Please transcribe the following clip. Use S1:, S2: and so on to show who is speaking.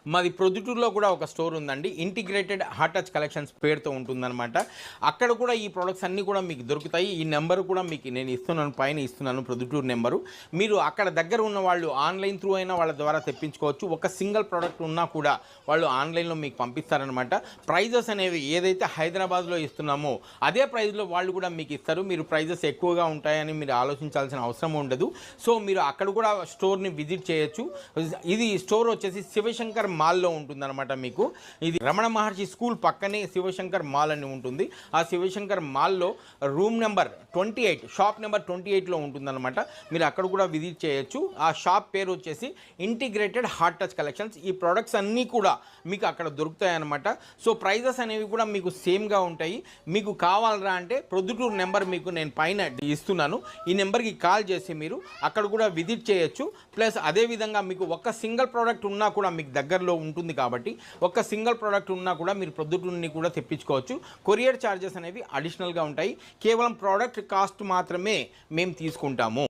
S1: మాది ప్రొద్దుటూరులో కూడా ఒక స్టోర్ ఉందండి. ఇంటిగ్రేటెడ్ హార్ట్ టచ్ కలెక్షన్స్ పేరుతో ఉంటుందన్నమాట. అక్కడ కూడా ఈ ప్రొడక్ట్స్ అన్నీ కూడా మీకు దొరుకుతాయి. ఈ నెంబర్ కూడా మీకు నేను ఇస్తున్నాను, పైన ఇస్తున్నాను ప్రొద్దుటూరు నెంబరు. మీరు అక్కడ దగ్గర ఉన్న వాళ్ళు ఆన్లైన్ త్రూ అయినా వాళ్ళ ద్వారా తెప్పించుకోవచ్చు. ఒక సింగిల్ ప్రోడక్ట్ ఉన్నా కూడా వాళ్ళు ఆన్లైన్లో మీకు పంపిస్తారనమాట. ప్రైజెస్ అనేవి ఏదైతే హైదరాబాద్లో ఇస్తున్నామో అదే ప్రైజ్లో వాళ్ళు కూడా మీకు ఇస్తారు. మీరు ప్రైజెస్ ఎక్కువగా ఉంటాయని మీరు ఆలోచించాల్సిన అవసరం ఉండదు. సో మీరు అక్కడ కూడా స్టోర్ని విజిట్ చేయొచ్చు. ఇది స్టోర్ వచ్చేసి శివశంకర్ మాల్లో ఉంటుందన్నమాట. మీకు ఇది రమణ మహర్షి స్కూల్ పక్కనే శివశంకర్ మాల్ అని ఉంటుంది. ఆ శివశంకర్ మాల్లో రూమ్ నెంబర్ 28, షాప్ నెంబర్ 28లో ఉంటుందన్నమాట. మీరు అక్కడ కూడా విజిట్ చేయొచ్చు. ఆ షాప్ పేరు వచ్చేసి ఇంటిగ్రేటెడ్ హార్ట్ టచ్ కలెక్షన్స్. ఈ ప్రొడక్ట్స్ అన్నీ కూడా మీకు అక్కడ దొరుకుతాయి అన్నమాట. సో ప్రైజెస్ అనేవి కూడా మీకు సేమ్గా ఉంటాయి. మీకు కావాలరా అంటే ప్రొద్దుటూరు నెంబర్ మీకు నేను పైన ఇస్తున్నాను. ఈ నెంబర్కి కాల్ చేసి మీరు అక్కడ కూడా విజిట్ చేయొచ్చు. ప్లస్ అదేవిధంగా మీకు ఒక సింగిల్ ప్రోడక్ట్ ఉన్నా కూడా మీకు దగ్గరలో ఉంటుంది కాబట్టి ఒక సింగిల్ ప్రోడక్ట్ ఉన్నా కూడా మీరు ప్రొద్దుటూరుని కూడా తెప్పించుకోవచ్చు. కొరియర్ ఛార్జెస్ అనేవి అడిషనల్గా ఉంటాయి. కేవలం ప్రోడక్ట్ కాస్ట్ మాత్రమే మేము తీసుకుంటాము.